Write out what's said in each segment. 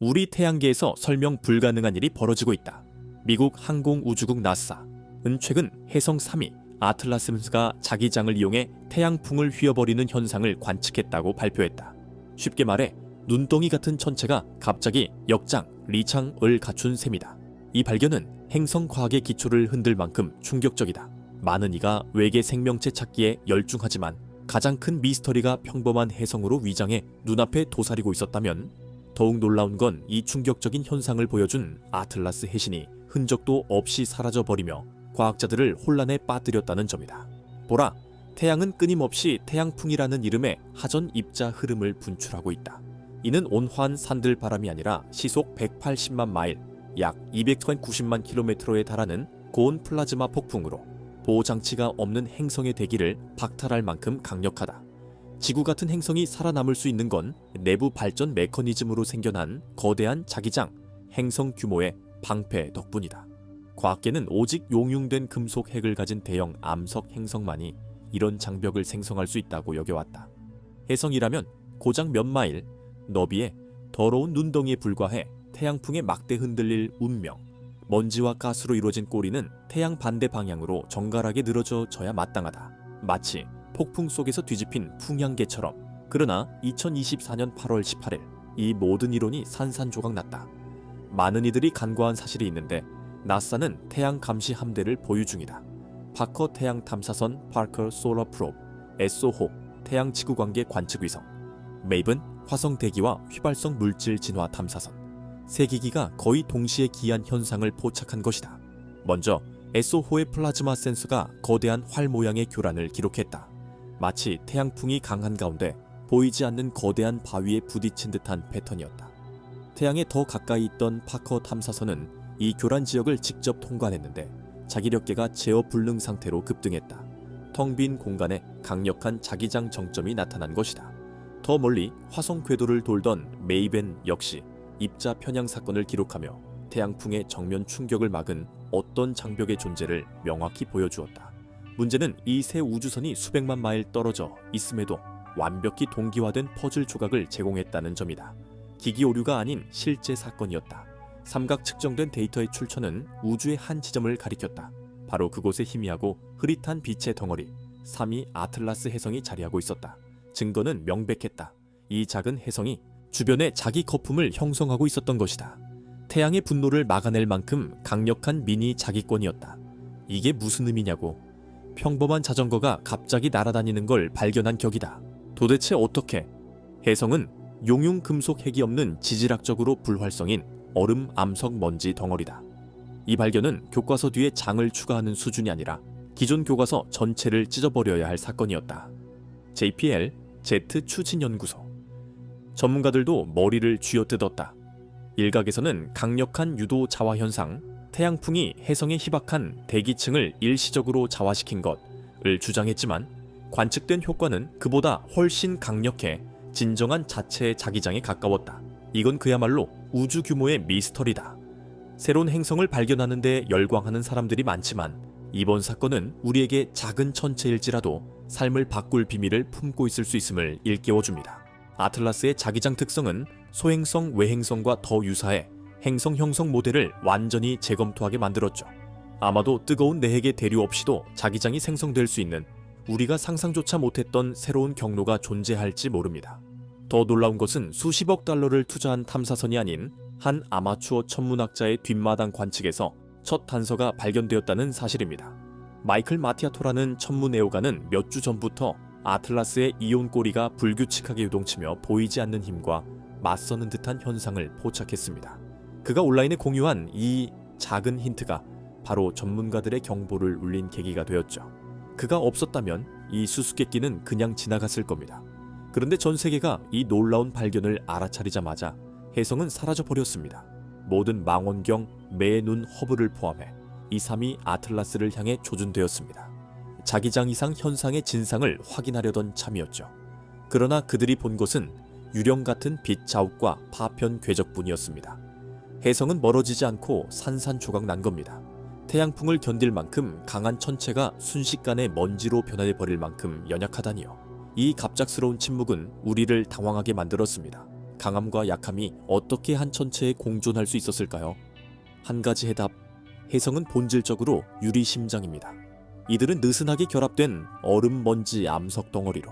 우리 태양계에서 설명 불가능한 일이 벌어지고 있다. 미국 항공우주국 나사는 최근 해성 3위 아틀라스가 자기장을 이용해 태양풍을 휘어버리는 현상을 관측했다고 발표했다. 쉽게 말해 눈덩이 같은 천체가 갑자기 역장, 리창을 갖춘 셈이다. 이 발견은 행성 과학의 기초를 흔들 만큼 충격적이다. 많은 이가 외계 생명체 찾기에 열중하지만 가장 큰 미스터리가 평범한 해성으로 위장해 눈앞에 도사리고 있었다면 더욱 놀라운 건 이 충격적인 현상을 보여준 아틀라스 해신이 흔적도 없이 사라져버리며 과학자들을 혼란에 빠뜨렸다는 점이다. 보라, 태양은 끊임없이 태양풍이라는 이름의 하전 입자 흐름을 분출하고 있다. 이는 온화한 산들바람이 아니라 시속 180만 마일, 약 290만 킬로미터에 달하는 고온 플라즈마 폭풍으로 보호장치가 없는 행성의 대기를 박탈할 만큼 강력하다. 지구 같은 행성이 살아남을 수 있는 건 내부 발전 메커니즘으로 생겨난 거대한 자기장, 행성 규모의 방패 덕분이다. 과학계는 오직 용융된 금속 핵을 가진 대형 암석 행성만이 이런 장벽을 생성할 수 있다고 여겨왔다. 해성이라면 고작 몇 마일, 너비에 더러운 눈덩이에 불과해 태양풍에 막대 흔들릴 운명, 먼지와 가스로 이루어진 꼬리는 태양 반대 방향으로 정갈하게 늘어져야 마땅하다. 마치 폭풍 속에서 뒤집힌 풍향계처럼. 그러나 2024년 8월 18일 이 모든 이론이 산산조각났다. 많은 이들이 간과한 사실이 있는데 나사는 태양 감시 함대를 보유 중이다. 파커 태양 탐사선 파커 솔러 프로브, SO호 태양 지구 관계 관측 위성, 메이븐 화성 대기와 휘발성 물질 진화 탐사선, 세 기기가 거의 동시에 기한 현상을 포착한 것이다. 먼저 SO호의 플라즈마 센서가 거대한 활 모양의 교란을 기록했다. 마치 태양풍이 강한 가운데 보이지 않는 거대한 바위에 부딪힌 듯한 패턴이었다. 태양에 더 가까이 있던 파커 탐사선은 이 교란 지역을 직접 통과했는데 자기력계가 제어 불능 상태로 급등했다. 텅 빈 공간에 강력한 자기장 정점이 나타난 것이다. 더 멀리 화성 궤도를 돌던 메이벤 역시 입자 편향 사건을 기록하며 태양풍의 정면 충격을 막은 어떤 장벽의 존재를 명확히 보여주었다. 문제는 이 새 우주선이 수백만 마일 떨어져 있음에도 완벽히 동기화된 퍼즐 조각을 제공했다는 점이다. 기기 오류가 아닌 실제 사건이었다. 삼각 측정된 데이터의 출처는 우주의 한 지점을 가리켰다. 바로 그곳에 희미하고 흐릿한 빛의 덩어리 3위 아틀라스 해성이 자리하고 있었다. 증거는 명백했다. 이 작은 해성이 주변에 자기 거품을 형성하고 있었던 것이다. 태양의 분노를 막아낼 만큼 강력한 미니 자기권이었다. 이게 무슨 의미냐고. 평범한 자전거가 갑자기 날아다니는 걸 발견한 격이다. 도대체 어떻게? 해성은 용융 금속 핵이 없는 지질학적으로 불활성인 얼음 암석 먼지 덩어리다. 이 발견은 교과서 뒤에 장을 추가하는 수준이 아니라 기존 교과서 전체를 찢어버려야 할 사건이었다. JPL 제트 추진연구소. 전문가들도 머리를 쥐어뜯었다. 일각에서는 강력한 유도 자화 현상, 태양풍이 해성의 희박한 대기층을 일시적으로 자화시킨 것을 주장했지만 관측된 효과는 그보다 훨씬 강력해 진정한 자체의 자기장에 가까웠다. 이건 그야말로 우주 규모의 미스터리다. 새로운 행성을 발견하는 데 열광하는 사람들이 많지만 이번 사건은 우리에게 작은 천체일지라도 삶을 바꿀 비밀을 품고 있을 수 있음을 일깨워줍니다. 아틀라스의 자기장 특성은 소행성 외행성과 더 유사해 행성 형성 모델을 완전히 재검토하게 만들었죠. 아마도 뜨거운 내핵의 대류 없이도 자기장이 생성될 수 있는 우리가 상상조차 못했던 새로운 경로가 존재할지 모릅니다. 더 놀라운 것은 수십억 달러를 투자한 탐사선이 아닌 한 아마추어 천문학자의 뒷마당 관측에서 첫 단서가 발견되었다는 사실입니다. 마이클 마티아토라는 천문 애호가는 몇 주 전부터 아틀라스의 이온 꼬리가 불규칙하게 요동치며 보이지 않는 힘과 맞서는 듯한 현상을 포착했습니다. 그가 온라인에 공유한 이 작은 힌트가 바로 전문가들의 경보를 울린 계기가 되었죠. 그가 없었다면 이 수수께끼는 그냥 지나갔을 겁니다. 그런데 전 세계가 이 놀라운 발견을 알아차리자마자 해성은 사라져버렸습니다. 모든 망원경, 매, 눈, 허브를 포함해 232 아틀라스를 향해 조준되었습니다. 자기장 이상 현상의 진상을 확인하려던 참이었죠. 그러나 그들이 본 것은 유령 같은 빛 자욱과 파편 궤적뿐이었습니다. 해성은 멀어지지 않고 산산조각 난 겁니다. 태양풍을 견딜 만큼 강한 천체가 순식간에 먼지로 변화돼 버릴 만큼 연약하다니요. 이 갑작스러운 침묵은 우리를 당황하게 만들었습니다. 강함과 약함이 어떻게 한 천체에 공존할 수 있었을까요? 한 가지 해답, 혜성은 본질적으로 유리심장입니다. 이들은 느슨하게 결합된 얼음, 먼지, 암석 덩어리로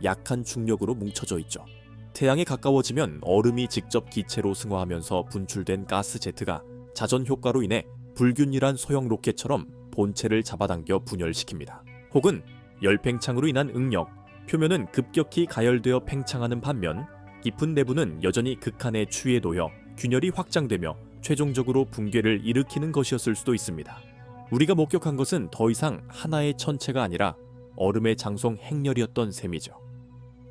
약한 중력으로 뭉쳐져 있죠. 태양에 가까워지면 얼음이 직접 기체로 승화하면서 분출된 가스 제트가 자전 효과로 인해 불균일한 소형 로켓처럼 본체를 잡아당겨 분열시킵니다. 혹은 열팽창으로 인한 응력, 표면은 급격히 가열되어 팽창하는 반면 깊은 내부는 여전히 극한의 추위에 놓여 균열이 확장되며 최종적으로 붕괴를 일으키는 것이었을 수도 있습니다. 우리가 목격한 것은 더 이상 하나의 천체가 아니라 얼음의 장송 행렬이었던 셈이죠.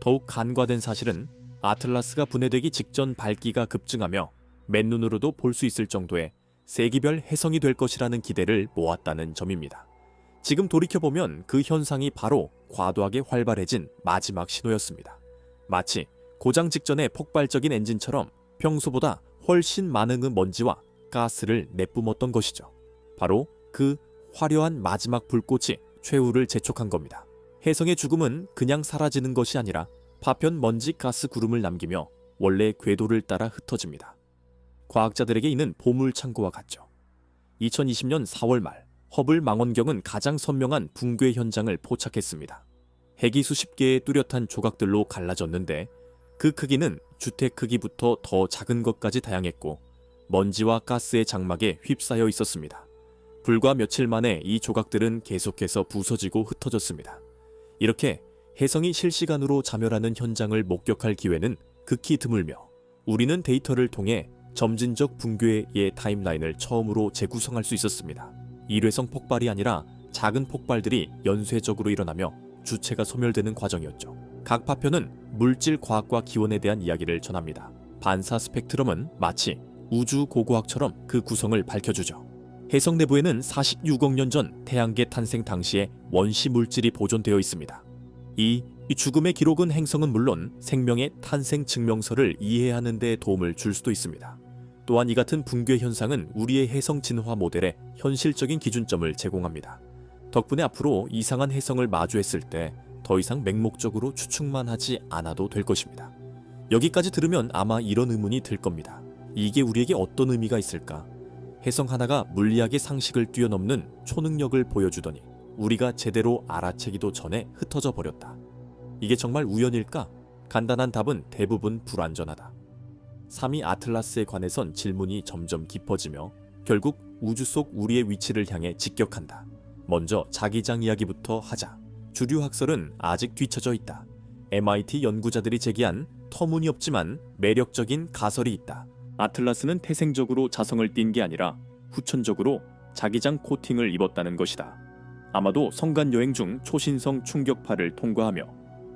더욱 간과된 사실은 아틀라스가 분해되기 직전 밝기가 급증하며 맨눈으로도 볼 수 있을 정도의 세기별 혜성이 될 것이라는 기대를 모았다는 점입니다. 지금 돌이켜보면 그 현상이 바로 과도하게 활발해진 마지막 신호였습니다. 마치 고장 직전의 폭발적인 엔진처럼 평소보다 훨씬 많은 먼지와 가스를 내뿜었던 것이죠. 바로 그 화려한 마지막 불꽃이 최후를 재촉한 겁니다. 혜성의 죽음은 그냥 사라지는 것이 아니라 파편 먼지 가스 구름을 남기며 원래 궤도를 따라 흩어집니다. 과학자들에게 이는 보물창고와 같죠. 2020년 4월 말 허블 망원경은 가장 선명한 붕괴 현장을 포착했습니다. 핵이 수십 개의 뚜렷한 조각들로 갈라졌는데 그 크기는 주택 크기부터 더 작은 것까지 다양했고 먼지와 가스의 장막에 휩싸여 있었습니다. 불과 며칠 만에 이 조각들은 계속해서 부서지고 흩어졌습니다. 이렇게 혜성이 실시간으로 자멸하는 현장을 목격할 기회는 극히 드물며 우리는 데이터를 통해 점진적 붕괴의 타임라인을 처음으로 재구성할 수 있었습니다. 일회성 폭발이 아니라 작은 폭발들이 연쇄적으로 일어나며 주체가 소멸되는 과정이었죠. 각 파편은 물질 과학과 기원에 대한 이야기를 전합니다. 반사 스펙트럼은 마치 우주 고고학처럼 그 구성을 밝혀주죠. 혜성 내부에는 46억 년 전 태양계 탄생 당시의 원시 물질이 보존되어 있습니다. 이 죽음의 기록은 행성은 물론 생명의 탄생 증명서를 이해하는 데 도움을 줄 수도 있습니다. 또한 이 같은 붕괴 현상은 우리의 혜성 진화 모델에 현실적인 기준점을 제공합니다. 덕분에 앞으로 이상한 혜성을 마주했을 때 더 이상 맹목적으로 추측만 하지 않아도 될 것입니다. 여기까지 들으면 아마 이런 의문이 들 겁니다. 이게 우리에게 어떤 의미가 있을까? 혜성 하나가 물리학의 상식을 뛰어넘는 초능력을 보여주더니 우리가 제대로 알아채기도 전에 흩어져 버렸다. 이게 정말 우연일까? 간단한 답은 대부분 불완전하다. 3위 아틀라스에 관해선 질문이 점점 깊어지며 결국 우주 속 우리의 위치를 향해 직격한다. 먼저 자기장 이야기부터 하자. 주류 학설은 아직 뒤처져 있다. MIT 연구자들이 제기한 터무니없지만 매력적인 가설이 있다. 아틀라스는 태생적으로 자성을 띈 게 아니라 후천적으로 자기장 코팅을 입었다는 것이다. 아마도 성간 여행 중 초신성 충격파를 통과하며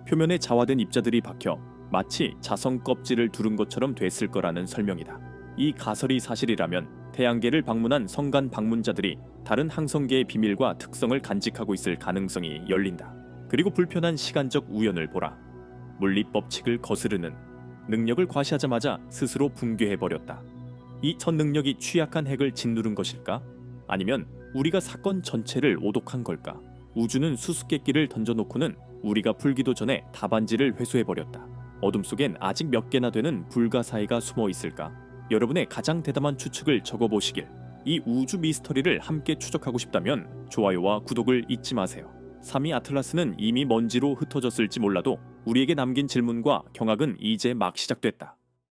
표면에 자화된 입자들이 박혀 마치 자성 껍질을 두른 것처럼 됐을 거라는 설명이다. 이 가설이 사실이라면 태양계를 방문한 성간 방문자들이 다른 항성계의 비밀과 특성을 간직하고 있을 가능성이 열린다. 그리고 불편한 시간적 우연을 보라. 물리 법칙을 거스르는 능력을 과시하자마자 스스로 붕괴해버렸다. 이 천능력이 취약한 핵을 짓누른 것일까? 아니면 우리가 사건 전체를 오독한 걸까? 우주는 수수께끼를 던져놓고는 우리가 풀기도 전에 답안지를 회수해버렸다. 어둠 속엔 아직 몇 개나 되는 불가사의가 숨어 있을까? 여러분의 가장 대담한 추측을 적어보시길. 이 우주 미스터리를 함께 추적하고 싶다면 좋아요와 구독을 잊지 마세요. 3위 아틀라스는 이미 먼지로 흩어졌을지 몰라도 우리에게 남긴 질문과 경악은 이제 막 시작됐다.